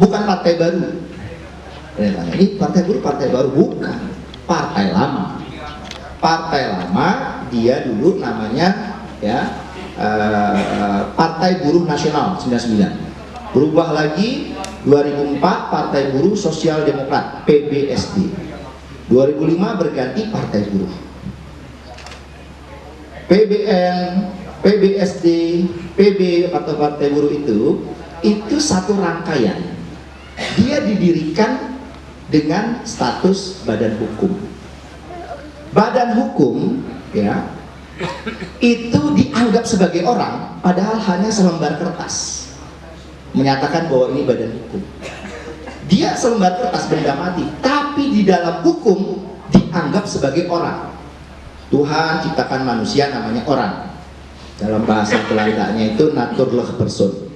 bukan partai baru. Ini partai baru bukan, partai lama. Partai lama dia dulu namanya ya Partai Buruh Nasional 99. Berubah lagi 2004 Partai Buruh Sosial Demokrat PBSD. 2005 berganti Partai Buruh. PBN, PBSD, PB atau Partai Buruh itu satu rangkaian. Dia didirikan dengan status badan hukum. Badan hukum ya itu dianggap sebagai orang, padahal hanya selembar kertas menyatakan bahwa ini badan hukum. Dia selembar kertas, benda mati, tapi di dalam hukum dianggap sebagai orang. Tuhan ciptakan manusia namanya orang. Dalam bahasa Belandanya itu naturlech persoon.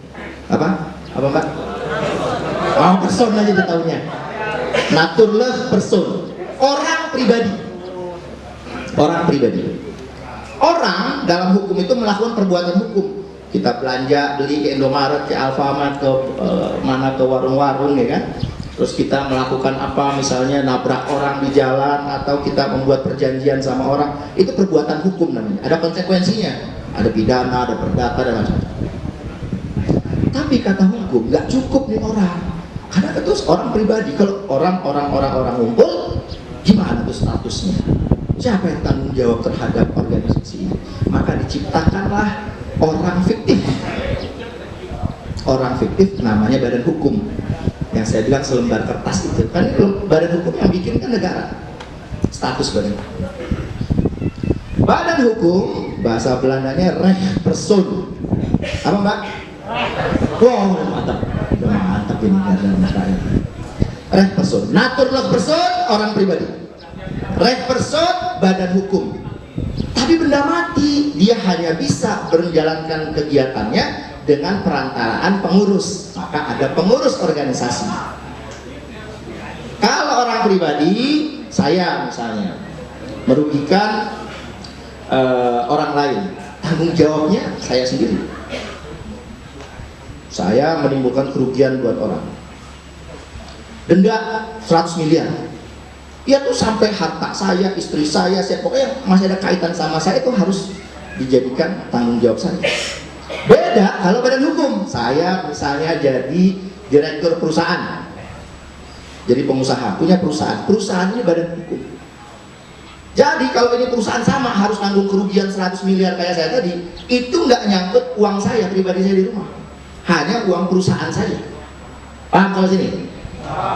Apa Mbak? Oh, persoon aja ditahunya. Naturlech persoon. Orang pribadi. Orang pribadi. Orang dalam hukum itu melakukan perbuatan hukum. Kita belanja, beli ke Indomaret, ke Alfamart, ke mana, ke warung-warung ya kan. Terus kita melakukan apa, misalnya nabrak orang di jalan, atau kita membuat perjanjian sama orang, itu perbuatan hukum namanya. Ada konsekuensinya, ada pidana, ada perdata, dan macam-macam. Tapi kata hukum nggak cukup nih orang, karena itu orang pribadi. Kalau orang ngumpul, gimana tuh statusnya? Siapa yang tanggung jawab terhadap organisasi ini? Maka diciptakanlah orang fiktif. Orang fiktif namanya badan hukum. Yang saya bilang selembar kertas itu kan badan hukum yang bikin kan negara. Status badan hukum. Badan hukum bahasa Belandanya recht persoon. Apa Mbak? Wow, mantap ini negara. Recht persoon. Naturlech persoon orang pribadi. Recht persoon badan hukum. Tapi benda mati, dia hanya bisa menjalankan kegiatannya dengan perantaraan pengurus. Maka ada pengurus organisasi. Kalau orang pribadi, saya misalnya merugikan orang lain, tanggung jawabnya saya sendiri. Saya menimbulkan kerugian buat orang, denda 100 miliar. Ya tuh sampai harta saya, istri saya pokoknya masih ada kaitan sama saya, itu harus dijadikan tanggung jawab saya. Beda kalau badan hukum. Saya misalnya jadi direktur perusahaan, jadi pengusaha, punya perusahaan. Perusahaan ini badan hukum. Jadi kalau ini perusahaan sama harus nanggung kerugian 100 miliar kayak saya tadi, itu nggak nyangkut uang saya pribadi saya di rumah, hanya uang perusahaan saja. Paham kalau sini?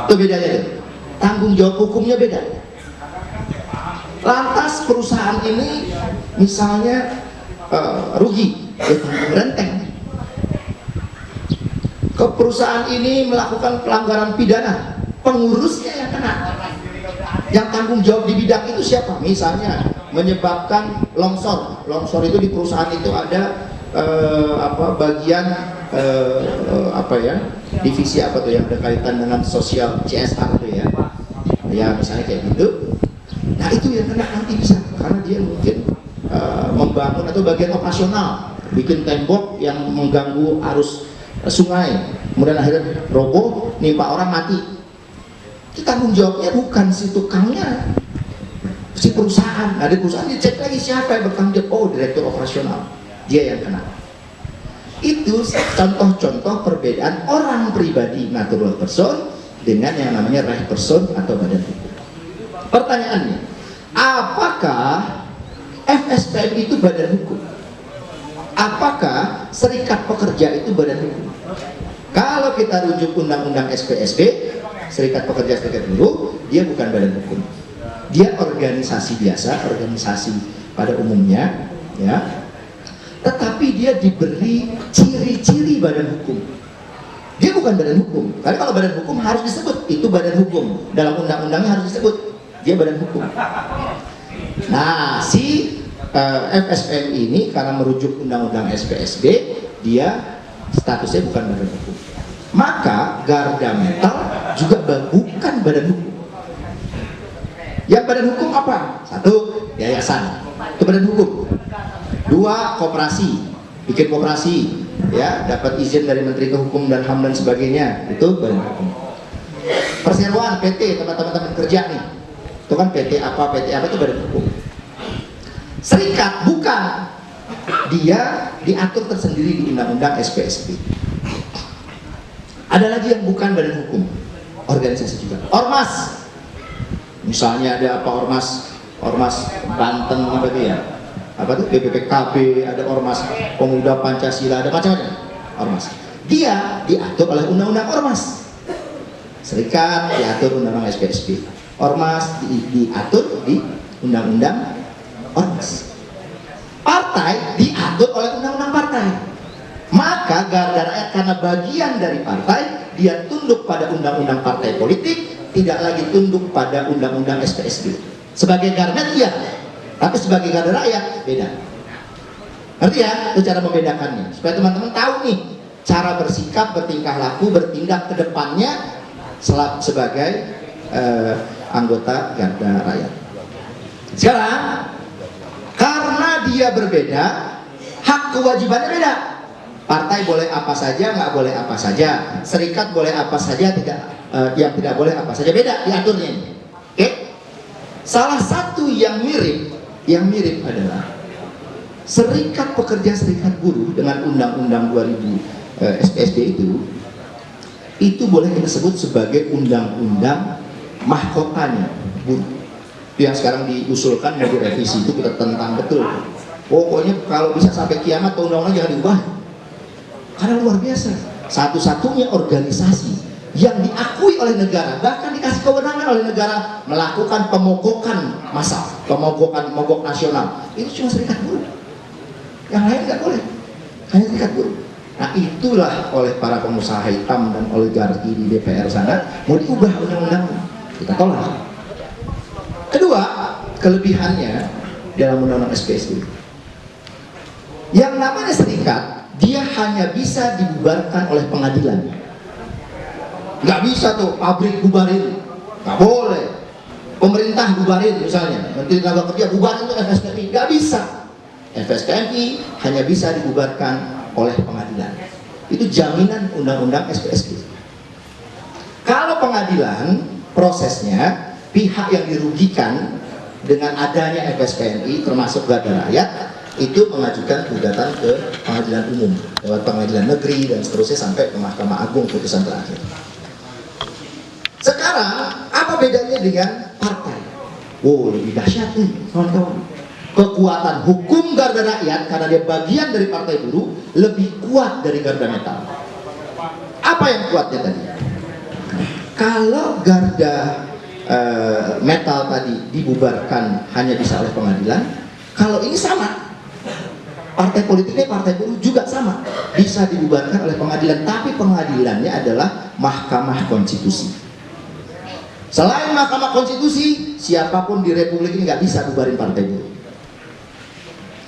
Itu bedanya tuh. Tanggung jawab hukumnya beda. Lantas perusahaan ini misalnya rugi, ya tanggung renteng. Ke perusahaan ini melakukan pelanggaran pidana, pengurusnya yang kena. Yang tanggung jawab di bidang itu siapa? Misalnya menyebabkan longsor. Longsor itu di perusahaan itu ada bagian divisi apa tuh yang berkaitan dengan sosial CSR tuh ya misalnya kayak gitu. Nah itu yang kena nanti bisa, karena dia mungkin membangun atau bagian operasional, bikin tembok yang mengganggu arus sungai, kemudian akhirnya roboh, nimpa orang mati. Itu tanggung jawabnya bukan si tukangnya, si perusahaan. Ada perusahaan dicek lagi siapa yang bertanggung jawab. Oh, direktur operasional, dia yang kena. Itu contoh-contoh perbedaan orang pribadi natural person dengan yang namanya recht persoon atau badan hukum. Pertanyaannya, apakah FSPM itu badan hukum? Apakah serikat pekerja itu badan hukum? Kalau kita rujuk undang-undang SPSB, serikat pekerja serikat buruh, dia bukan badan hukum. Dia organisasi biasa, organisasi pada umumnya, ya. Tetapi dia diberi ciri-ciri badan hukum. Dia bukan badan hukum. Karena kalau badan hukum harus disebut itu badan hukum. Dalam undang-undangnya harus disebut dia badan hukum. Nah, si FSPM ini karena merujuk undang-undang SPSB, dia statusnya bukan badan hukum. Maka Garda Metal juga bukan badan hukum. Yang badan hukum apa? Satu, yayasan, itu badan hukum. Dua, koperasi, bikin koperasi. ya, dapat izin dari Menteri Hukum dan HAM dan sebagainya, itu badan hukum. Perseroan PT teman-teman kerja nih, itu kan PT apa itu badan hukum. Serikat bukan, dia diatur tersendiri di Undang-Undang SPSB. Ada lagi yang bukan badan hukum, organisasi juga. Ormas, misalnya ada apa, ormas Banten apa itu ya, apa tuh BPPKB, ada ormas Pemuda Pancasila, ada macam-macam ormas. Dia diatur oleh undang-undang ormas. Serikat diatur undang-undang SPSB. Ormas diatur di undang-undang ormas. Partai diatur oleh undang-undang partai. Maka Garda Rakyat karena bagian dari partai, dia tunduk pada undang-undang partai politik, tidak lagi tunduk pada undang-undang SPSB. Sebagai Garda iya, tapi sebagai Garda Rakyat beda. Ngerti ya? Itu cara membedakannya. Supaya teman-teman tahu nih cara bersikap, bertingkah laku, bertindak ke depannya sebagai anggota Garda Rakyat. Sekarang karena dia berbeda, hak kewajibannya beda. Partai boleh apa saja, nggak boleh apa saja. Serikat boleh apa saja, yang tidak boleh apa saja, beda diaturnya ini. Oke? Salah satu yang mirip adalah Serikat Pekerja Serikat Buruh dengan Undang-Undang 2000 SPSD itu boleh kita sebut sebagai undang-undang mahkotanya buruh. Itu yang sekarang diusulkan mau direvisi, itu kita tentang betul. Pokoknya kalau bisa sampai kiamat undang-undang jangan diubah. Karena luar biasa, satu-satunya organisasi yang diakui oleh negara, bahkan dikasih kewenangan oleh negara melakukan pemogokan massal, mogok nasional, itu cuma Serikat Buruh. Yang lain nggak boleh, hanya Serikat Buruh. Nah itulah oleh para pengusaha hitam dan oligarki di DPR sana mau diubah undang-undang, kita tolak. Kedua, kelebihannya dalam undang-undang SPSB, yang namanya serikat, dia hanya bisa dibubarkan oleh pengadilan. Nggak bisa tuh pabrik bubarin, nggak boleh. Pemerintah bubarin misalnya, Menteri Tenaga Kerja bubarin tuh FSPMI, nggak bisa. FSPMI hanya bisa dibubarkan oleh pengadilan. Itu jaminan undang-undang SPSB. Kalau pengadilan, prosesnya pihak yang dirugikan dengan adanya FSPMI termasuk Garda Rakyat itu mengajukan gugatan ke pengadilan umum lewat pengadilan negeri dan seterusnya sampai ke Mahkamah Agung putusan terakhir. Sekarang apa bedanya dengan partai? Oh, lebih dahsyat nih kawan-kawan. Kekuatan hukum Garda Rakyat karena dia bagian dari Partai Buruh lebih kuat dari Garda Metal. Apa yang kuatnya tadi? Kalau Garda Metal tadi dibubarkan hanya bisa oleh pengadilan, kalau ini sama. Partai politiknya Partai Buruh juga sama, bisa dibubarkan oleh pengadilan, tapi pengadilannya adalah Mahkamah Konstitusi. Selain Mahkamah Konstitusi, siapapun di Republik ini nggak bisa bubarin Partai Buruh.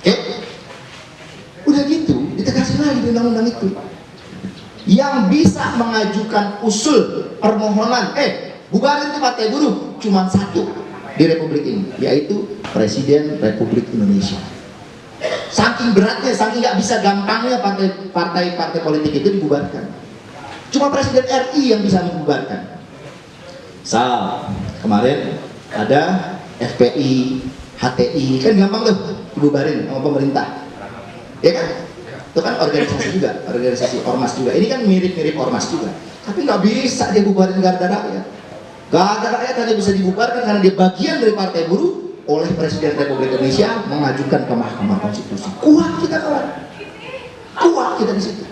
Oke? Udah gitu, ditegasin lagi di undang-undang itu. Yang bisa mengajukan usul permohonan, bubarin itu Partai Buruh, cuma satu di Republik ini, yaitu Presiden Republik Indonesia. Saking beratnya, saking nggak bisa gampangnya partai politik itu dibubarkan. Cuma Presiden RI yang bisa membubarkan. Kemarin ada FPI, HTI, kan gampang tuh dibubarin sama pemerintah, ya kan? Itu kan organisasi juga, organisasi ormas juga. Ini kan mirip-mirip ormas juga, tapi nggak bisa dia bubarin Garda Rakyat. Garda Rakyat hanya bisa dibubarkan karena dia bagian dari Partai Buruh oleh Presiden Republik Indonesia mengajukan ke Mahkamah Konstitusi. Kuat kita kawan, kuat kita di situ.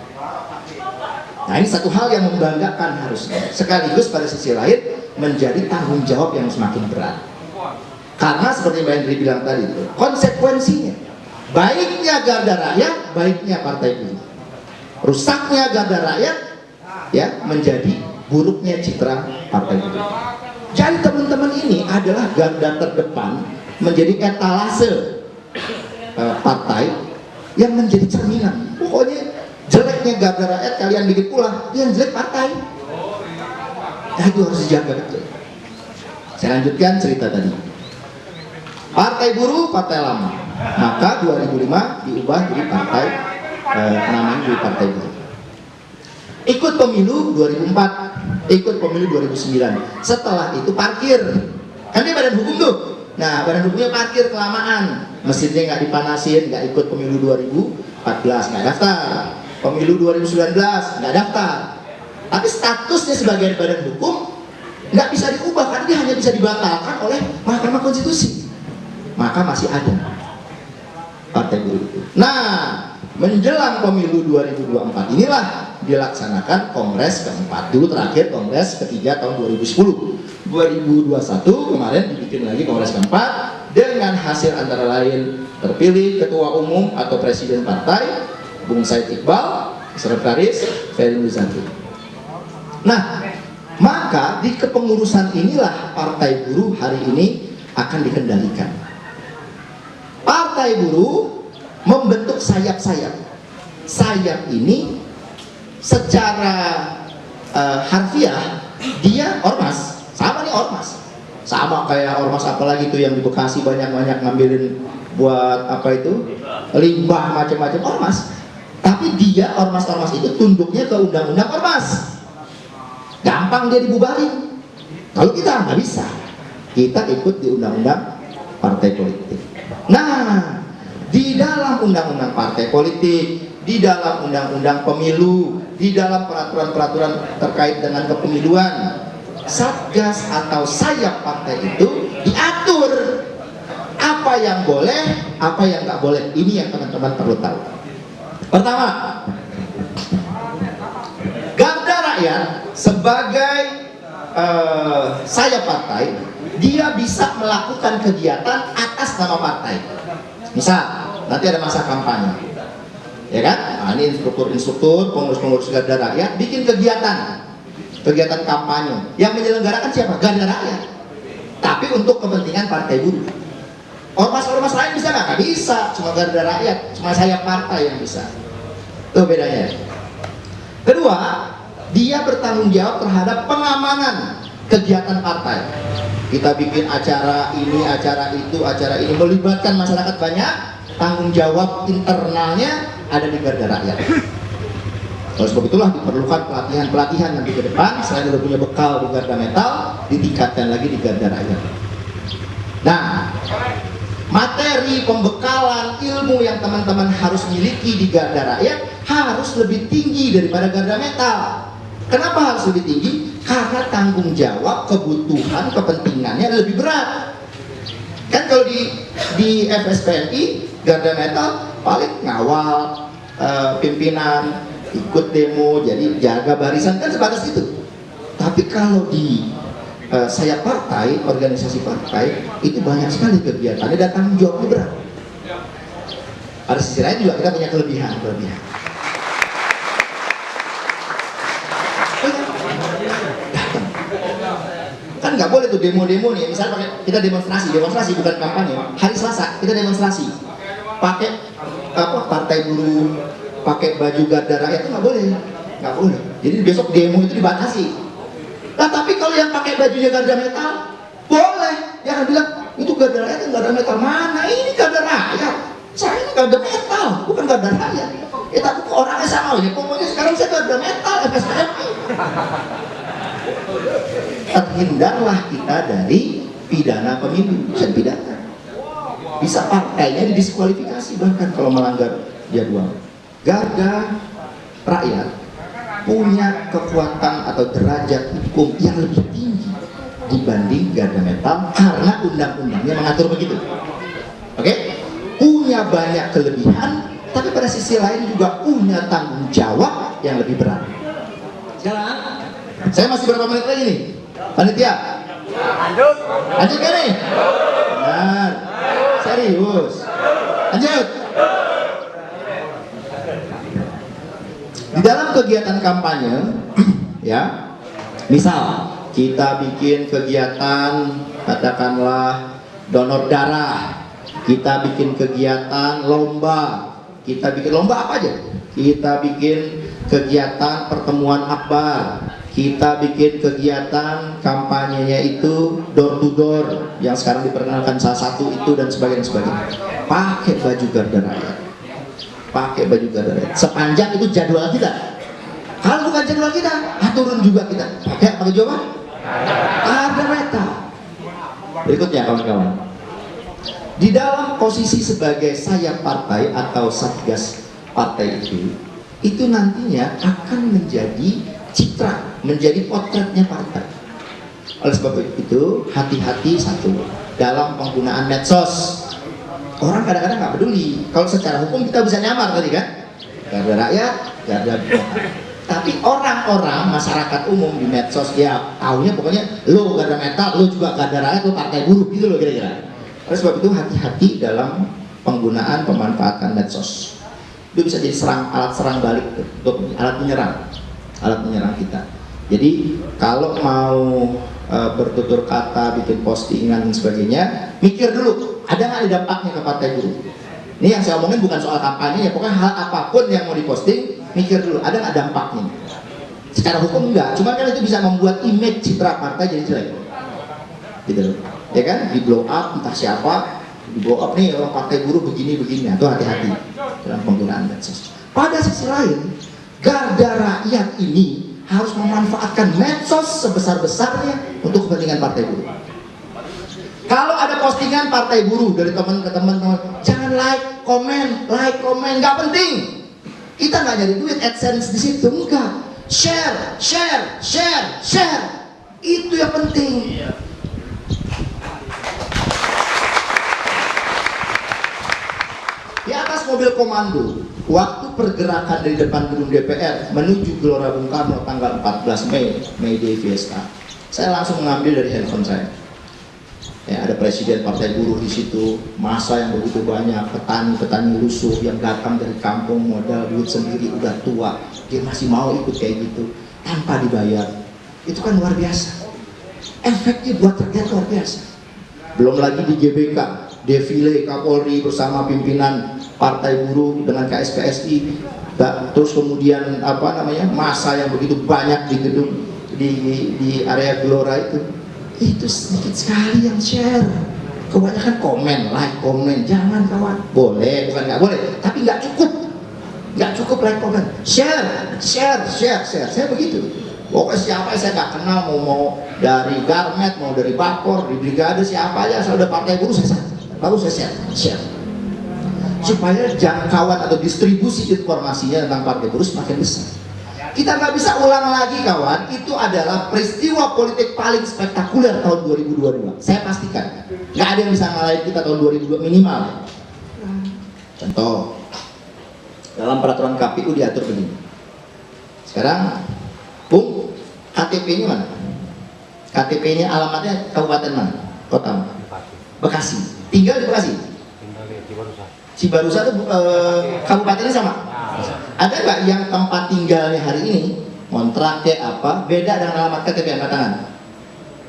Nah ini satu hal yang membanggakan harusnya, sekaligus pada sisi lain menjadi tanggung jawab yang semakin berat. Karena seperti Mbak Hendri bilang tadi, konsekuensinya baiknya Garda Rakyat, baiknya Partai Buruh. Rusaknya Garda Rakyat, ya menjadi buruknya citra Partai Buruh. Jadi teman-teman ini adalah garda terdepan, menjadi etalase partai yang menjadi cerminan. Pokoknya jeleknya Garda Rakyat kalian bikin pula, yang jelek partai. Nah itu harus dijaga betul. Saya lanjutkan cerita tadi. Partai Buruh, partai lama. Maka 2005 diubah jadi Partai namanya di Partai Buruh. Ikut pemilu 2004, ikut pemilu 2009. Setelah itu parkir. Kan dia badan hukum tuh. Nah, badan hukumnya parkir kelamaan. Mesinnya nggak dipanasin, nggak ikut pemilu 2014, nggak daftar. Pemilu 2019, nggak daftar. Tapi statusnya sebagai badan hukum nggak bisa diubah, karena dia hanya bisa dibatalkan oleh Mahkamah Konstitusi. Maka masih ada Partai Buruh itu. Nah, menjelang pemilu 2024 inilah dilaksanakan Kongres keempat. Dulu terakhir Kongres ketiga tahun 2010. 2021 kemarin dibikin lagi Kongres keempat dengan hasil antara lain terpilih Ketua Umum atau Presiden Partai Bung Said Iqbal, Sekretaris Ferry Nurzatul. Nah, maka di kepengurusan inilah Partai Buruh hari ini akan dikendalikan. Partai Buruh membentuk sayap-sayap. Sayap ini secara harfiah dia ormas. Sama nih ormas, sama kayak ormas apalagi tuh yang di Bekasi banyak-banyak ngambilin buat apa itu limbah macam-macam ormas. Tapi dia ormas-ormas itu tunduknya ke undang-undang ormas. Gampang dia dibubarin. Kalau kita nggak bisa, kita ikut di undang-undang partai politik. Nah, di dalam undang-undang partai politik, di dalam undang-undang pemilu, di dalam peraturan-peraturan terkait dengan kepemiluan, Satgas atau sayap partai itu diatur apa yang boleh, apa yang nggak boleh. Ini yang teman-teman perlu tahu. Pertama, Garda Rakyat sebagai sayap partai, dia bisa melakukan kegiatan atas nama partai. Misal, nanti ada masa kampanye, ya kan? Nah, ini instruktur, pengurus-pengurus Garda Rakyat bikin kegiatan kampanye yang menyelenggarakan siapa? Garda Rakyat. Tapi untuk kepentingan Partai Buruh. Ormas-ormas lain bisa nggak? Nggak bisa. Cuma Garda Rakyat, cuma sayap partai yang bisa. Itu bedanya. Kedua, dia bertanggung jawab terhadap pengamanan kegiatan partai. Kita bikin acara ini, acara itu, acara ini, melibatkan masyarakat banyak. Tanggung jawab internalnya ada di Garda Rakyat. Oleh sebab itulah diperlukan pelatihan-pelatihan nanti ke depan. Selain udah punya bekal di Garda Metal, ditingkatkan lagi di Garda Rakyat. Nah, materi pembekalan ilmu yang teman-teman harus miliki di Garda Rakyat harus lebih tinggi daripada Garda Metal. Kenapa harus lebih tinggi? Karena tanggung jawab, kebutuhan, kepentingannya lebih berat. Kan kalau di FSPNI, Garda Metal paling ngawal pimpinan, ikut demo, jadi jaga barisan, kan sebatas itu. Tapi kalau di sayap partai, organisasi partai, itu banyak sekali kegiatannya dan tanggung jawabnya berat. Pada sisi lain juga kita punya kelebihan. Datang. Kan nggak boleh tuh demo-demo nih, misalnya kita demonstrasi bukan kampanye. Hari Selasa kita demonstrasi, pakai Partai Buruh, pakai baju Garda Rakyat, itu nggak boleh. Jadi besok demo itu dibatasi. Nah, tapi kalau yang pakai bajunya Garda Metal boleh. Jangan bilang itu Garda Rakyat, Garda Metal mana? Ini Garda Rakyat. Saya ini Garda Metal, bukan Garda Rakyat. Tapi orangnya sama ya. Pokoknya sekarang saya Garda Metal, FSPNI. Terhindarlah kita dari pidana pemilu, bisa pidana. Bisa partainya didiskualifikasi bahkan kalau melanggar jadwal. Garda Rakyat punya kekuatan atau derajat hukum yang lebih tinggi dibanding Garda Metal karena undang-undangnya mengatur begitu. Oke? Punya banyak kelebihan, tapi pada sisi lain juga punya tanggung jawab yang lebih berat. Sekarang, saya masih berapa menit lagi nih? Panitia? Lanjut kan nih? Benar. Serius. Lanjut. Di dalam kegiatan kampanye, ya, misal kita bikin kegiatan, katakanlah donor darah, kita bikin kegiatan lomba, kita bikin lomba apa aja? Kita bikin kegiatan pertemuan akbar, kita bikin kegiatan kampanyenya itu door to door yang sekarang diperkenalkan salah satu itu dan sebagainya. Pakai baju Garda Rakyat. pakai baju Garda Rakyat sepanjang itu jadwal kita. Kalau bukan jadwal kita, turun juga kita pakai baju apa? Garda Rakyat. Berikutnya kawan-kawan, di dalam posisi sebagai sayap partai atau satgas partai itu nantinya akan menjadi citra, menjadi potretnya partai. Oleh sebab itu, hati-hati satu dalam penggunaan medsos. Orang kadang-kadang nggak peduli. Kalau secara hukum kita bisa nyamar tadi kan, Garda Rakyat, Garda Kota. Tapi orang-orang masyarakat umum di medsos ya tahunya pokoknya lo Garda Metal, lo juga Garda Rakyat, lo partai buruh gitu loh kira-kira. Oleh sebab itu hati-hati dalam penggunaan pemanfaatan medsos. Itu bisa jadi alat serang balik untuk alat menyerang kita. Jadi kalau mau bertutur kata, bikin postingan dan sebagainya, mikir dulu ada nggak dampaknya ke partai buruh. Ini yang saya omongin bukan soal kampanye ya, pokoknya hal apapun yang mau diposting, mikir dulu ada nggak dampaknya. Secara hukum enggak, cuma kan itu bisa membuat image citra partai jadi jelek, gitu loh. Ya kan, di blow up entah siapa, di blow up nih orang partai buruh begini-begini, itu hati-hati dalam penggunaan medsos. Pada sisi lain, Garda Rakyat ini harus memanfaatkan medsos sebesar-besarnya untuk kepentingan partai buruh. Kalau ada postingan partai buruh dari teman ke teman, jangan like, komen, nggak penting. Kita nggak nyari duit AdSense di situ, enggak. Share. Itu yang penting. Di atas mobil komando, waktu pergerakan dari depan gedung DPR menuju Gelora Bung Karno tanggal 14 Mei, May Day Fiesta, saya langsung mengambil dari handphone saya. Ya, ada presiden partai buruh di situ, masa yang begitu banyak, petani lusuh yang datang dari kampung modal duit sendiri udah tua, dia masih mau ikut kayak gitu tanpa dibayar. Itu kan luar biasa. Efeknya buat rakyat luar biasa. Belum lagi di GBK, defile Kapolri bersama pimpinan partai buruh dengan KSPSI, terus kemudian masa yang begitu banyak di gedung di area Gelora itu sedikit sekali yang share. Kebanyakan komen, jangan kawan. Boleh, bukan nggak boleh, tapi nggak cukup like, komen, share. Saya begitu. Pokoknya siapa saya nggak kenal, mau dari Garmet, mau dari Bakor, di Brigade, siapa aja asal udah partai buruh saya share. Supaya jangkauan atau distribusi informasinya tentang partai buruh semakin besar. Kita nggak bisa ulang lagi kawan, itu adalah peristiwa politik paling spektakuler tahun 2022. Saya pastikan, nggak ada yang bisa ngalahin kita tahun 2022 minimal. Contoh, dalam peraturan KPU diatur begini. Sekarang, Bung, KTP-nya mana? KTP-nya alamatnya kabupaten mana? Kota mana? Bekasi. Tinggal di Bekasi? Tinggal di Cibarusa. Cibarusa itu kabupatennya sama? Ada nggak yang tempat tinggalnya hari ini kontrak kayak apa beda dengan alamat KTP angkat tangan?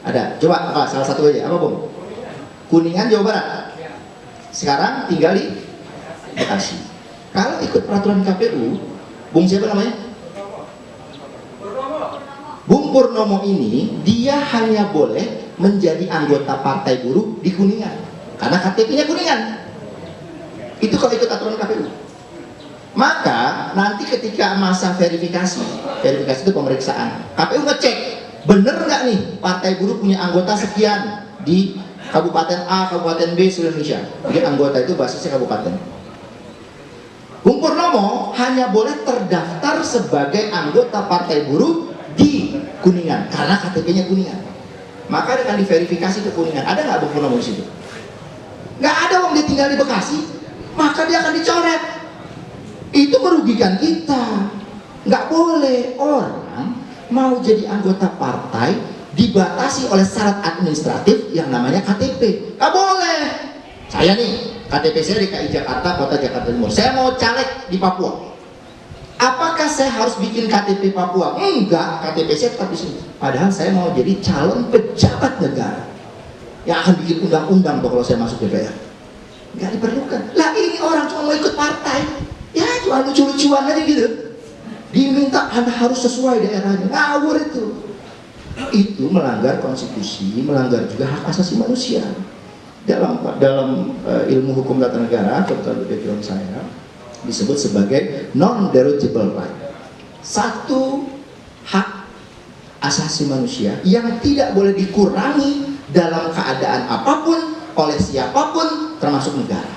Ada. Coba apa? Salah satu aja. Apa Bung? Kuningan, Jawa Barat. Sekarang tinggal di Bekasi. Kalau ikut peraturan KPU, Bung siapa namanya? Bung Purnomo ini dia hanya boleh menjadi anggota partai buruh di Kuningan karena KTP-nya Kuningan. Itu kalau ikut aturan KPU. Maka nanti ketika masa verifikasi itu pemeriksaan, KPU ngecek bener nggak nih partai buruh punya anggota sekian di Kabupaten A, Kabupaten B seluruh Indonesia. Jadi anggota itu basisnya kabupaten. Bung Purnomo hanya boleh terdaftar sebagai anggota partai buruh di Kuningan karena KTP-nya Kuningan. Maka dia akan diverifikasi ke Kuningan. Ada nggak Bung Purnomo di situ? Nggak ada, wong dia tinggal di Bekasi, maka dia akan dicoret. Itu merugikan kita. Nggak boleh orang mau jadi anggota partai dibatasi oleh syarat administratif yang namanya KTP. Nggak boleh. Saya nih, KTP saya DKI Jakarta, Kota Jakarta Timur. Saya mau caleg di Papua. Apakah saya harus bikin KTP Papua? Enggak, KTP saya tetap di sini. Padahal saya mau jadi calon pejabat negara yang akan bikin undang-undang kalau saya masuk DPR. Nggak diperlukan. Lah ini orang cuma mau ikut partai. Ya cuma lucu-lucuan aja gitu. Diminta Anda harus sesuai daerahnya. Ngawur itu. Itu melanggar konstitusi, melanggar juga hak asasi manusia. Dalam ilmu hukum tata negara, kebetulan background saya, disebut sebagai non-derogatable right. Satu hak asasi manusia yang tidak boleh dikurangi dalam keadaan apapun oleh siapapun, termasuk negara.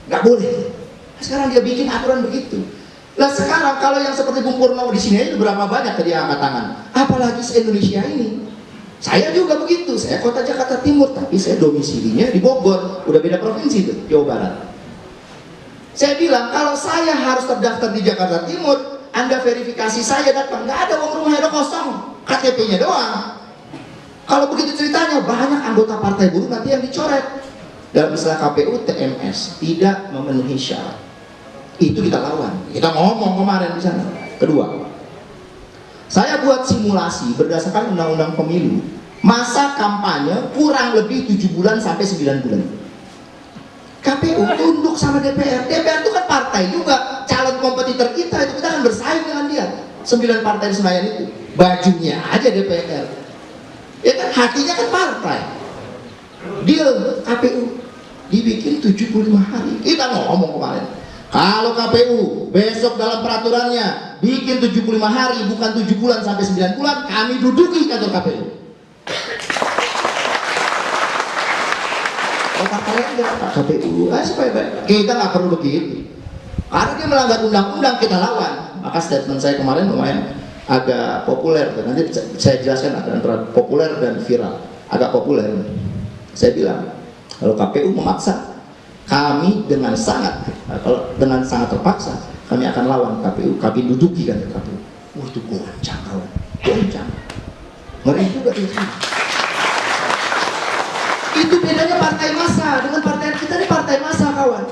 Nggak boleh. Sekarang dia bikin aturan begitu. Nah sekarang kalau yang seperti Bung Purnomo di sini itu berapa banyak tadi angkat tangan, apalagi se-Indonesia ini. Saya juga begitu, saya kota Jakarta Timur, tapi saya domisilinya di Bogor, udah beda provinsi tuh, Jawa Barat. Saya bilang kalau saya harus terdaftar di Jakarta Timur, Anda verifikasi saya datang, nggak ada uang rumahnya, ada kosong, KTP-nya doang. Kalau begitu ceritanya, banyak anggota partai buruh nanti yang dicoret. Dalam istilah KPU, TMS tidak memenuhi syarat. Itu kita lawan. Kita ngomong kemarin di sana. Kedua, saya buat simulasi berdasarkan undang-undang pemilu. Masa kampanye kurang lebih 7 bulan sampai 9 bulan. KPU tunduk sama DPR. DPR itu kan partai juga. Calon kompetitor kita itu kita akan bersaing dengan dia. 9 partai di Senayan itu. Bajunya aja DPR. Ya kan hatinya kan partai. Deal KPU dibikin 75 hari. Kita ngomong kemarin. Kalau KPU besok dalam peraturannya bikin 75 hari bukan 7 bulan sampai 9 bulan, kami duduki kantor KPU. Otak kalian Pak KPU, supaya baik. Kita nggak perlu begitu. Karena dia melanggar undang-undang, kita lawan. Maka statement saya kemarin lumayan agak populer. Nanti saya jelaskan antara populer dan viral. Agak populer. Saya bilang, kalau KPU memaksa, kami dengan sangat terpaksa kami akan lawan KPU, kami duduki kan KPU. Itu goncang kawan, goncang. Ngeri juga itu. Itu bedanya partai massa dengan partai kita ini partai massa kawan.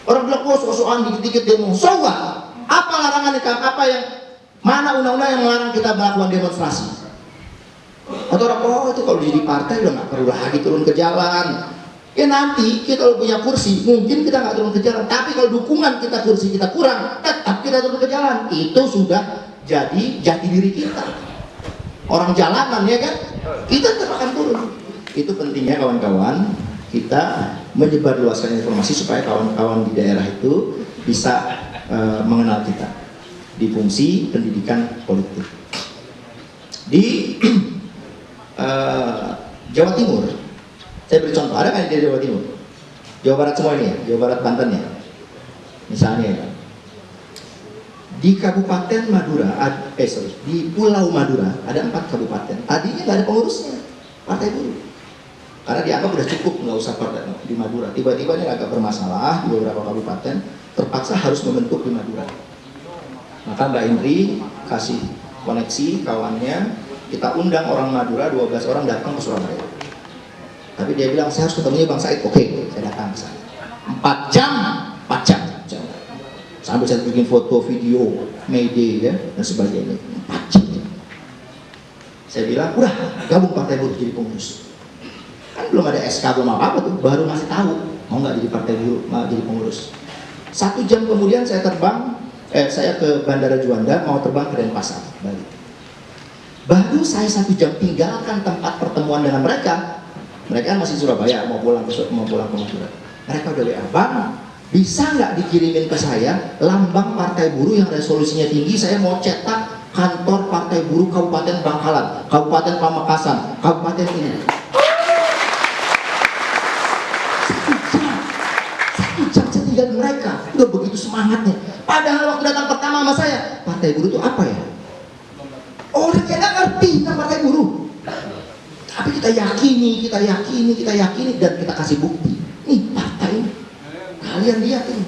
Orang bilang soal dikit-dikit demo, so what? Apa larangan itu? Apa yang mana undang-undang yang melarang kita melakukan demonstrasi? Atau orang itu kalau jadi partai udah nggak perlu lagi turun ke jalan. Ya nanti kita kalau punya kursi mungkin kita nggak turun ke jalan, tapi kalau dukungan kita kursi kita kurang, tetap kita turun ke jalan. Itu sudah jadi jati diri kita. Orang jalanan ya kan, kita tetap akan turun. Itu pentingnya kawan-kawan kita menyebarluaskan informasi supaya kawan-kawan di daerah itu bisa mengenal kita di fungsi pendidikan politik. Di Jawa Timur. Saya beri contoh, ada kan di Jawa Timur? Jawa Barat semua ini ya? Jawa Barat Banten ya? Misalnya ya, di Kabupaten Madura, di Pulau Madura ada 4 kabupaten. Tadinya nggak ada pengurusnya, partai buruh. Karena dianggap udah cukup, nggak usah partai di Madura. Tiba-tiba ini agak bermasalah di beberapa kabupaten, terpaksa harus membentuk di Madura. Maka Mbak Indri kasih koneksi kawannya, kita undang orang Madura, 12 orang datang ke Surabaya. Tapi dia bilang, saya harus ketemunya Bang Said. Oke, saya datang ke sana 4 jam sambil saya bikin foto, video, Mayday ya, dan sebagainya. 4 jam. Saya bilang, udah gabung partai buruh jadi pengurus. Kan belum ada SK, belum apa-apa tuh, baru masih tahu mau nggak jadi partai buruh, mau jadi pengurus. 1 jam kemudian saya terbang, saya ke Bandara Juanda, mau terbang ke Denpasar, Bali. Baru saya 1 jam tinggalkan tempat pertemuan dengan mereka. Mereka masih Surabaya, mau pulang ke Madura. Mereka udah WA, Bang, bisa nggak dikirimin ke saya lambang partai buruh yang resolusinya tinggi? Saya mau cetak kantor partai buruh Kabupaten Bangkalan, Kabupaten Pamekasan, Kabupaten ini. 1 jam saya tinggal mereka, udah begitu semangatnya. Padahal waktu datang pertama sama saya, partai buruh itu apa ya? Orang yang nggak ngerti tentang partai buruh. Tapi kita yakini, dan kita kasih bukti. Nih partai ini, kalian lihat ini.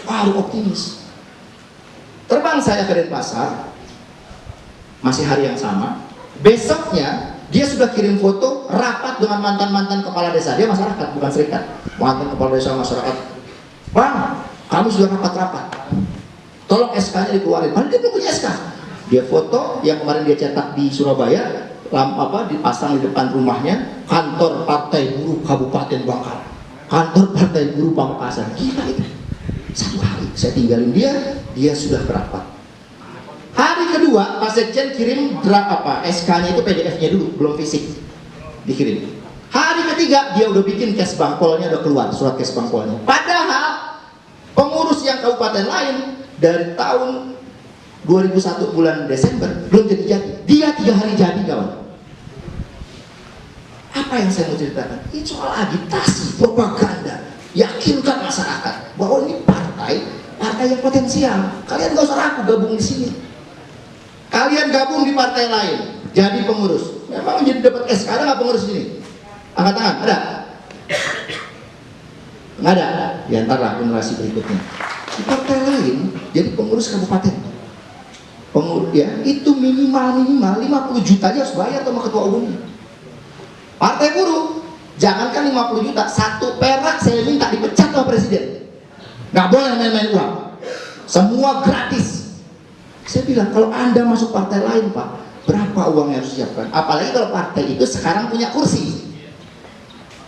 Wow, optimis. Terbang saya ke Denpasar, masih hari yang sama. Besoknya dia sudah kirim foto rapat dengan mantan-mantan kepala desa. Dia masyarakat, bukan serikat. Mantan kepala desa masyarakat. Bang, kamu sudah rapat-rapat. Tolong SK-nya dikeluarin. Padahal dia belum punya SK. Dia foto yang kemarin dia cetak di Surabaya. Dipasang di depan rumahnya, kantor partai buruh Kabupaten Bangkalan, kantor partai buruh Pamekasan. Gila itu. 1 hari saya tinggalin dia sudah berapat. Hari kedua Pak Sekjen kirim SK-nya itu PDF-nya dulu, belum fisik dikirim. Hari ketiga dia udah bikin cash bangkolnya, udah keluar surat cash bangkolnya. Padahal tingkat kabupaten lain dari tahun 2001 bulan Desember belum jadi. Dia 3 hari jadi, kawan. Apa yang saya mau ceritakan? Ini soal agitasi, propaganda. Yakinkan masyarakat bahwa ini partai yang potensial. Kalian gak usah ragu gabung di sini. Kalian gabung di partai lain, jadi pengurus. Memang jadi dapat SK, ada nggak pengurus ini? Angkat tangan, ada? Nggak ada. Ya ntarlah generasi berikutnya. Di partai lain, jadi pengurus kabupaten. Pengurus ya, itu minimal 50 juta aja harus bayar sama ketua umumnya. Partai buruh, jangankan 50 juta, 1 perak saya minta dipecat sama presiden. Nggak boleh main-main uang. Semua gratis. Saya bilang, kalau Anda masuk partai lain, Pak, berapa uang yang harus disiapkan? Apalagi kalau partai itu sekarang punya kursi.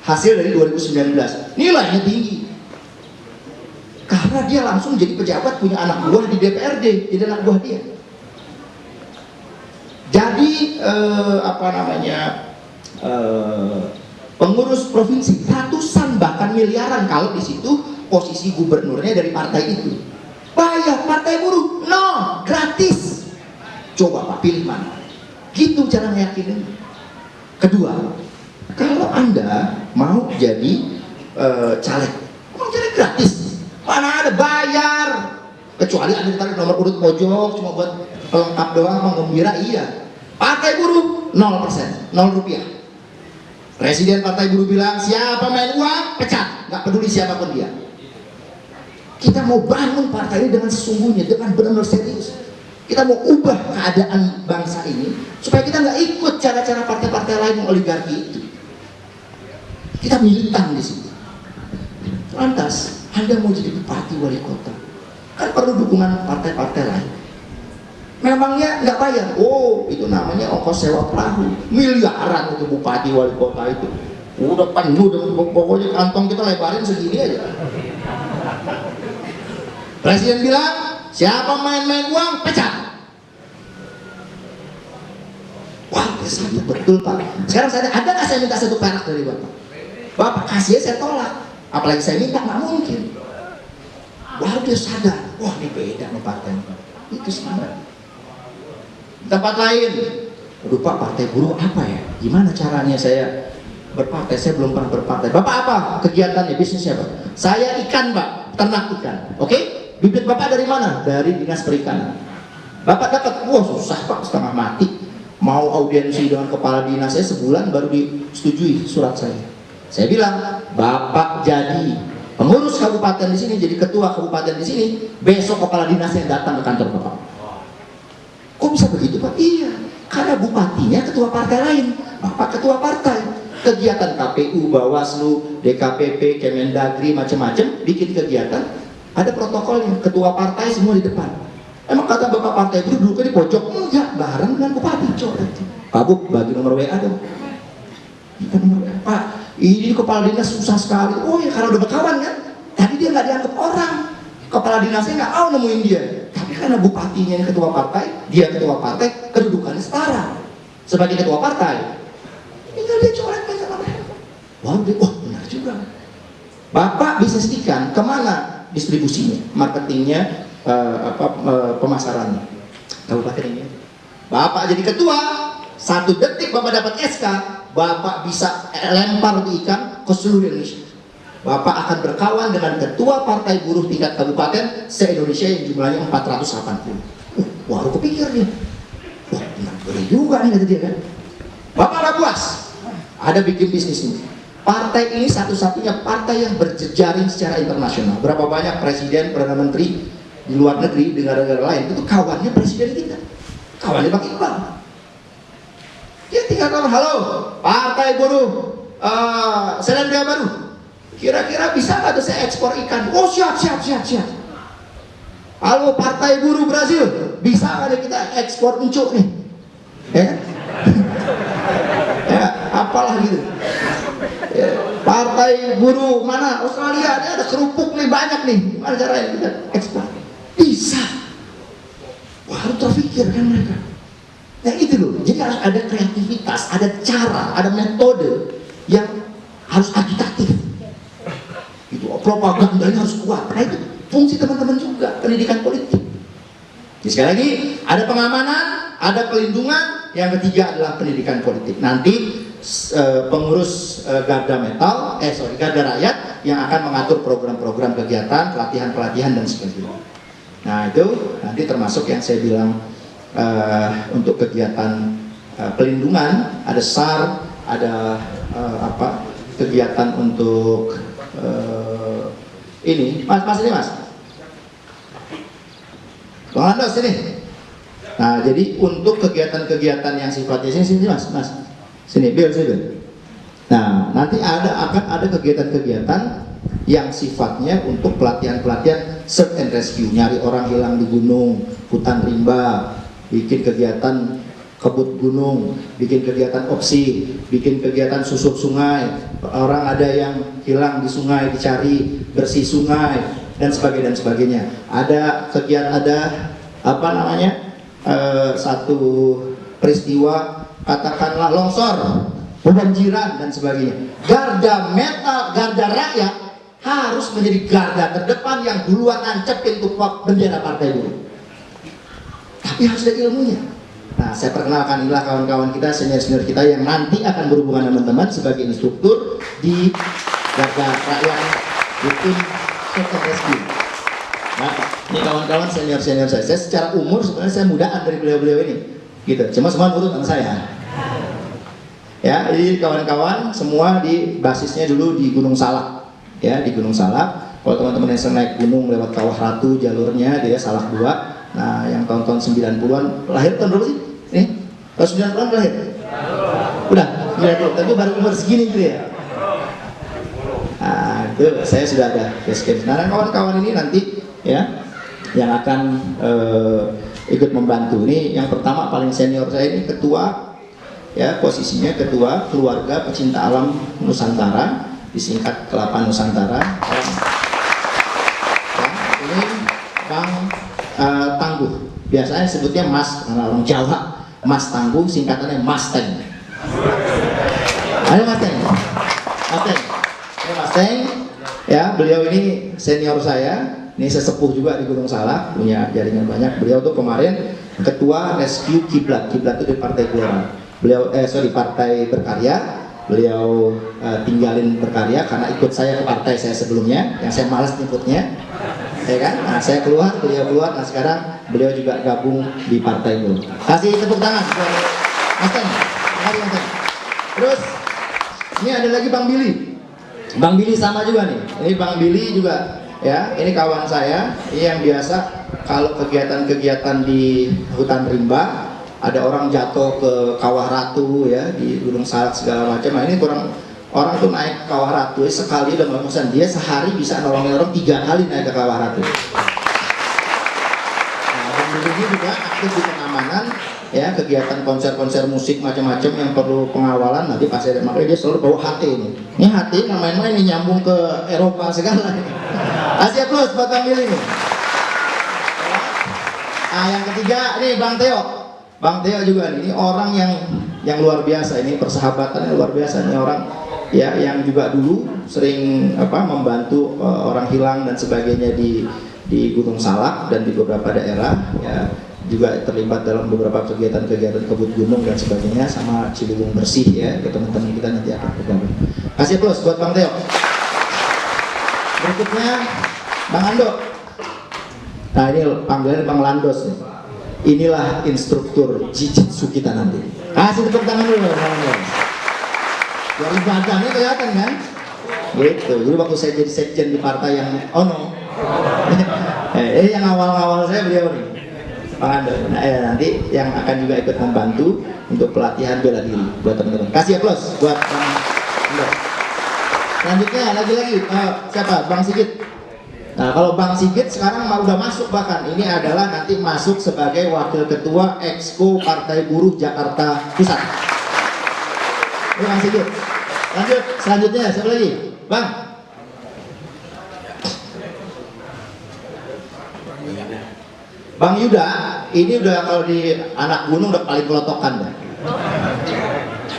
Hasil dari 2019, nilainya tinggi. Karena dia langsung jadi pejabat, punya anak buah di DPRD, jadi anak buah dia. Jadi, pengurus provinsi, ratusan bahkan miliaran kalau di situ posisi gubernurnya dari partai itu. Bayar partai buruh, no, gratis. Coba Pak, pilih mana? Gitu cara ngeyakinin. Kedua, kalau Anda mau jadi caleg, mau jadi gratis. Mana ada bayar? Kecuali Anda ditarik nomor urut pojok cuma buat pelengkap doang, penggembira, iya. Partai buruh 0%, 0 rupiah. Presiden partai buruh bilang, siapa main uang, pecat. Nggak peduli siapapun dia. Kita mau bangun partai ini dengan sesungguhnya, dengan benar-benar serius. Kita mau ubah keadaan bangsa ini supaya kita nggak ikut cara-cara partai-partai lain yang oligarki itu. Kita militan di sini. Lantas, Anda mau jadi bupati, wali kota, kan perlu dukungan partai-partai lain. Memangnya nggak bayar? Oh, itu namanya ongkos sewa perahu, miliaran itu bupati, wali kota itu. Udah penuh, pokoknya kantong kita lebarin segini aja. Presiden bilang, siapa main-main uang, pecat. Wah, saya betul Pak. Sekarang saya ada nggak saya minta 1 perak dari Bapak? Bapak kasih, saya tolak. Apalagi saya minta, nggak mungkin. Baru dia sadar, wah ini beda nih partai. Itu sebenarnya. Tempat lain, aduh Pak, partai buruh apa ya? Gimana caranya saya berpartai? Saya belum pernah berpartai. Bapak apa kegiatannya, bisnisnya Pak? Saya ikan Pak, ternak ikan. Oke? Bibit Bapak dari mana? Dari Dinas Perikanan. Bapak dapat, wah susah Pak, setengah mati. Mau audiensi dengan kepala dinas saya sebulan baru disetujui surat saya. Saya bilang, Bapak jadi pengurus kabupaten di sini, jadi ketua kabupaten di sini, besok kepala dinasnya datang ke kantor Bapak. Kok bisa begitu Pak? Iya, karena bupatinya ketua partai lain, Bapak ketua partai. Kegiatan KPU, Bawaslu, DKPP, Kemendagri, macam-macam, bikin kegiatan. Ada protokolnya, ketua partai semua di depan. Emang kata Bapak partai itu duduknya di pojok? Enggak, bareng dengan bupati. Pak Bu, bagi nomor WA dong. Pak, ini kepala dinas susah sekali. Oh ya, karena udah berkawan kan. Tapi dia nggak dianggap orang. Kepala dinasnya nggak mau nemuin dia. Tapi karena bupatinya ini ketua partai, dia ketua partai, kedudukannya setara. Sebagai ketua partai, tinggal dia coret aja sama mereka. Wah, benar juga. Bapak bisnis ikan, kemana distribusinya, marketingnya, pemasarannya? Kabupaten ini. Bapak jadi ketua, 1 detik Bapak dapat SK, Bapak bisa lempar di ikan ke seluruh Indonesia. Bapak akan berkawan dengan ketua partai buruh tingkat kabupaten se-Indonesia yang jumlahnya 480. Baru kepikir dia. Wah, benar juga nih kata dia kan. Bapak nggak puas, ada bikin bisnis ini. Partai ini satu-satunya partai yang berjejaring secara internasional. Berapa banyak presiden, perdana menteri di luar negeri, di negara-negara lain itu kawannya presiden kita, kawannya Bang Iqbal. Dia tinggal kawan, halo partai buruh Selandia Baru, kira-kira bisa nggak tuh saya ekspor ikan? Oh siap. Halo partai buruh Brazil, bisa nggak kita ekspor encuk nih? Ya, apalah gitu. Ya, partai buruh mana? Australia, dia ada kerupuk nih banyak nih. Gimana caranya kita ekspor? Bisa. Wah, harus terpikir kan mereka. Nah itu loh. Jadi harus ada kreativitas, ada cara, ada metode yang harus agitatif. Itu propagandanya harus kuat. Nah itu fungsi teman-teman juga. pendidikan politik. Jadi sekali lagi, ada pengamanan, ada pelindungan, yang ketiga adalah pendidikan politik. Nanti pengurus Garda Rakyat yang akan mengatur program-program kegiatan, pelatihan-pelatihan dan sebagainya. Nah itu nanti termasuk yang saya bilang untuk kegiatan pelindungan, ada SAR, ada kegiatan untuk ini, mas ini mas. Bang Andos sini. Nah, jadi untuk kegiatan-kegiatan yang sifatnya sini mas. Sini, Bill. Nah, nanti akan ada kegiatan-kegiatan yang sifatnya untuk pelatihan-pelatihan search and rescue, nyari orang hilang di gunung, hutan rimba, bikin kegiatan kebut gunung, bikin kegiatan opsi, bikin kegiatan susur sungai, orang ada yang hilang di sungai dicari, bersih sungai dan sebagainya. Ada kegiatan, satu peristiwa katakanlah longsor, kebanjiran dan sebagainya. Garda Rakyat harus menjadi garda terdepan yang duluan nancep pintu bendera partai buruh. Tapi harus ada ilmunya. Nah, saya perkenalkan, inilah kawan-kawan kita, senior-senior kita yang nanti akan berhubungan dengan teman-teman sebagai instruktur di Garda Rakyat di tim search and rescue. Nah, ini kawan-kawan senior-senior saya secara umur sebenarnya saya mudaan dari beliau-beliau ini, gitu. Cuma semua nurut sama saya. Ya, jadi kawan-kawan semua di basisnya dulu di Gunung Salak, ya di Gunung Salak. Kalau teman-teman yang sering naik gunung lewat Kawah Ratu jalurnya dia Salak 2. Nah, yang tahun-tahun 90-an lahir tahun berapa sih? Nih, tahun 90-an lahir? Udah, 90, tapi baru umur segini gitu ya. Nah, itu saya sudah ada basecamp. Nah, kawan-kawan ini nanti ya yang akan ikut membantu. Ini yang pertama paling senior saya ini ketua, ya posisinya ketua keluarga pecinta alam Nusantara, disingkat Kelapa Nusantara. Ini Bang Tangguh, biasanya sebutnya Mas, karena orang Jawa. Mas Tangguh, singkatannya Mas Teng. Ayo Mas Teng. Mas Teng, ya beliau ini senior saya. Ini sesepuh juga di Gunung Salak, punya jaringan banyak. Beliau tuh kemarin ketua rescue Kiblat itu di Partai Gelora. Partai Berkarya. Beliau tinggalin Berkarya karena ikut saya ke partai saya sebelumnya, yang saya malas nyebutnya, ya kan? Nah, saya keluar, beliau keluar. Nah, sekarang beliau juga gabung di Partai Buruh. Kasih tepuk tangan buat Mas Teng. Terus ini ada lagi Bang Billy. Bang Billy sama juga nih. Ini Bang Billy juga. Ya, ini kawan saya yang biasa kalau kegiatan-kegiatan di hutan rimba, ada orang jatuh ke Kawah Ratu ya di Gunung Salak segala macam. Nah, ini orang tuh naik Kawah Ratu sekali udah ngomongin, dia sehari bisa nolongin orang 3 kali naik ke Kawah Ratu. Nah, dan ini juga aktif di pengamanan ya, kegiatan konser-konser musik macam-macam yang perlu pengawalan. Nanti pas saya makanya dia selalu bawa HT ini. Ini HT nggak main-main, ini nyambung ke Eropa segala. Asia Plus buat Bang Billy nih. Nah, yang ketiga ini Bang Teo. Bang Teo juga nih, ini orang yang luar biasa, ini persahabatannya luar biasa. Ini orang ya yang juga dulu sering membantu orang hilang dan sebagainya di Gunung Salak dan di beberapa daerah ya, juga terlibat dalam beberapa kegiatan-kegiatan kebut gunung dan sebagainya, sama Ciliwung bersih ya, teman-teman kita nanti akan bergabung. Kasih plus buat Bang Teo. Berikutnya Bang Ando. Nah, ini panggilan Bang Landos nih. Inilah instruktur jujitsu kita nanti. Kasih tepuk tangan dulu Bang Landos. Dari badannya kelihatan kan? Gitu. Jadi waktu saya jadi sekjen di partai yang yang awal-awal saya beliau nih, Bang Ando. Nah, nanti yang akan juga ikut membantu untuk pelatihan bela diri buat teman-teman. Kasih aplaus buat Bang Ando. Selanjutnya lagi-lagi siapa? Bang Sigit. Nah, kalau Bang Sigit sekarang udah masuk, bahkan ini adalah nanti masuk sebagai wakil ketua Exco Partai Buruh Jakarta Pusat. Ini Bang Sigit. Lanjut, selanjutnya siapa lagi? Bang. Bang Yuda, ini udah kalau di anak gunung udah paling kelotokan dah.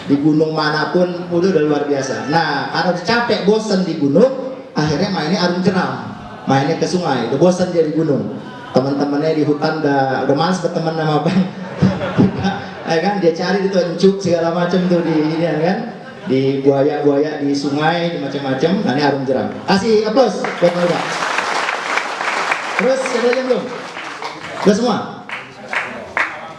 Di gunung manapun udah luar biasa. Nah, karena capek bosen di gunung, akhirnya mainnya arung jeram, mainnya ke sungai, udah bosen dia di gunung. teman-temannya di hutan udah males berteman sama Bang. Ya kan, dia cari itu encuk segala macam tuh di ini kan, di buaya-buaya di sungai, di macam-macam. Nah, ini harum jeram. Kasih aplaus buat Muda. Terus ada yang belum? Udah semua?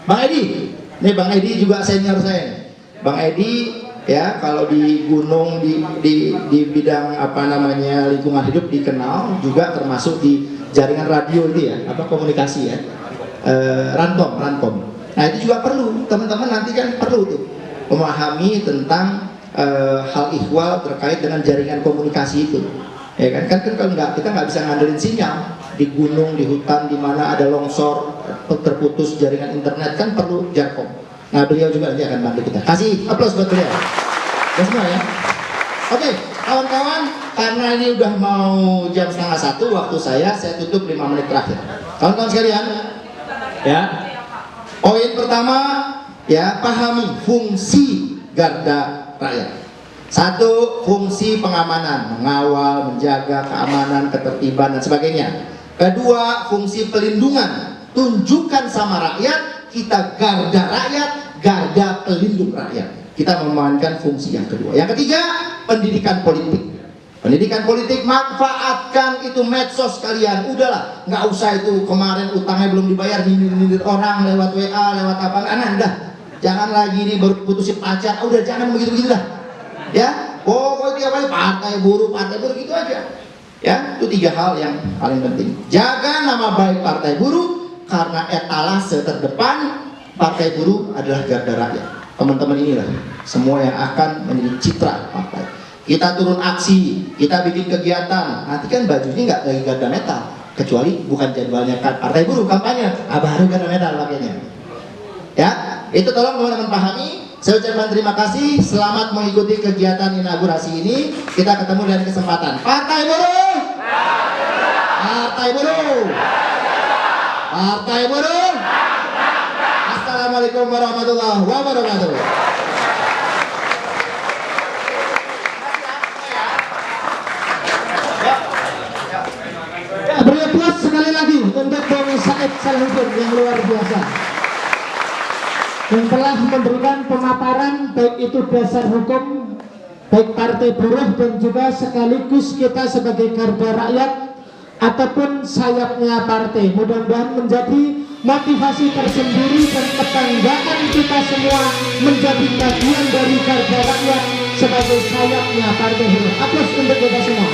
Bang Edi, ini Bang Edi juga senior saya. Bang Edi ya, kalau di gunung di bidang apa namanya lingkungan hidup dikenal juga, termasuk di jaringan radio itu ya, apa komunikasi ya, Rankom. Nah itu juga perlu, teman-teman nanti kan perlu tuh memahami tentang hal ihwal terkait dengan jaringan komunikasi itu, ya kan kalau kita nggak bisa ngandelin sinyal di gunung, di hutan, di mana ada longsor, terputus jaringan internet, kan perlu Jarkom. Nah beliau juga nanti akan bantu kita. Kasih aplaus buat beliau. Ya semua ya. Oke, kawan-kawan, karena ini udah mau jam 12:30 waktu saya tutup 5 menit terakhir. Kawan-kawan sekalian, ya. Poin pertama, ya, pahami fungsi garda rakyat. Satu, fungsi pengamanan, mengawal, menjaga keamanan, ketertiban dan sebagainya. Kedua, fungsi pelindungan, tunjukkan sama rakyat kita garda rakyat, garda pelindung rakyat. Kita memainkan fungsi yang kedua. Yang ketiga, pendidikan politik. Pendidikan politik, manfaatkan itu medsos kalian. Udahlah, nggak usah itu kemarin utangnya belum dibayar, nyindir orang lewat WA, lewat apa, udah. Jangan lagi ini baru putusin pacar, udah jangan begitu-begitu dah. Ya, pokoknya tiap hari partai buruh gitu aja. Ya, itu 3 hal yang paling penting. Jaga nama baik partai buruh, karena etalase terdepan partai buruh adalah garda rakyat. Teman-teman inilah semua yang akan menjadi citra partai. Kita turun aksi, kita bikin kegiatan, nanti kan bajunya nggak lagi garda metal, kecuali bukan jadwalnya partai buruh kampanye, baru garda metal pakainya. Ya, itu tolong teman-teman pahami. Saya ucapkan terima kasih, selamat mengikuti kegiatan inaugurasi ini. Kita ketemu dari kesempatan. Partai buruh, partai buruh, partai buruh. Assalamualaikum warahmatullahi wabarakatuh. Beri aplaus sekali lagi untuk Bang Said Salahuddin yang luar biasa, yang telah memberikan pemaparan baik itu dasar hukum, baik partai buruh dan juga sekaligus kita sebagai garda rakyat ataupun sayapnya partai. Mudah-mudahan menjadi motivasi tersendiri dan kebanggaan kita semua menjadi bagian dari garda rakyat sebagai sayapnya partai buruh. Aplaus untuk kita semua.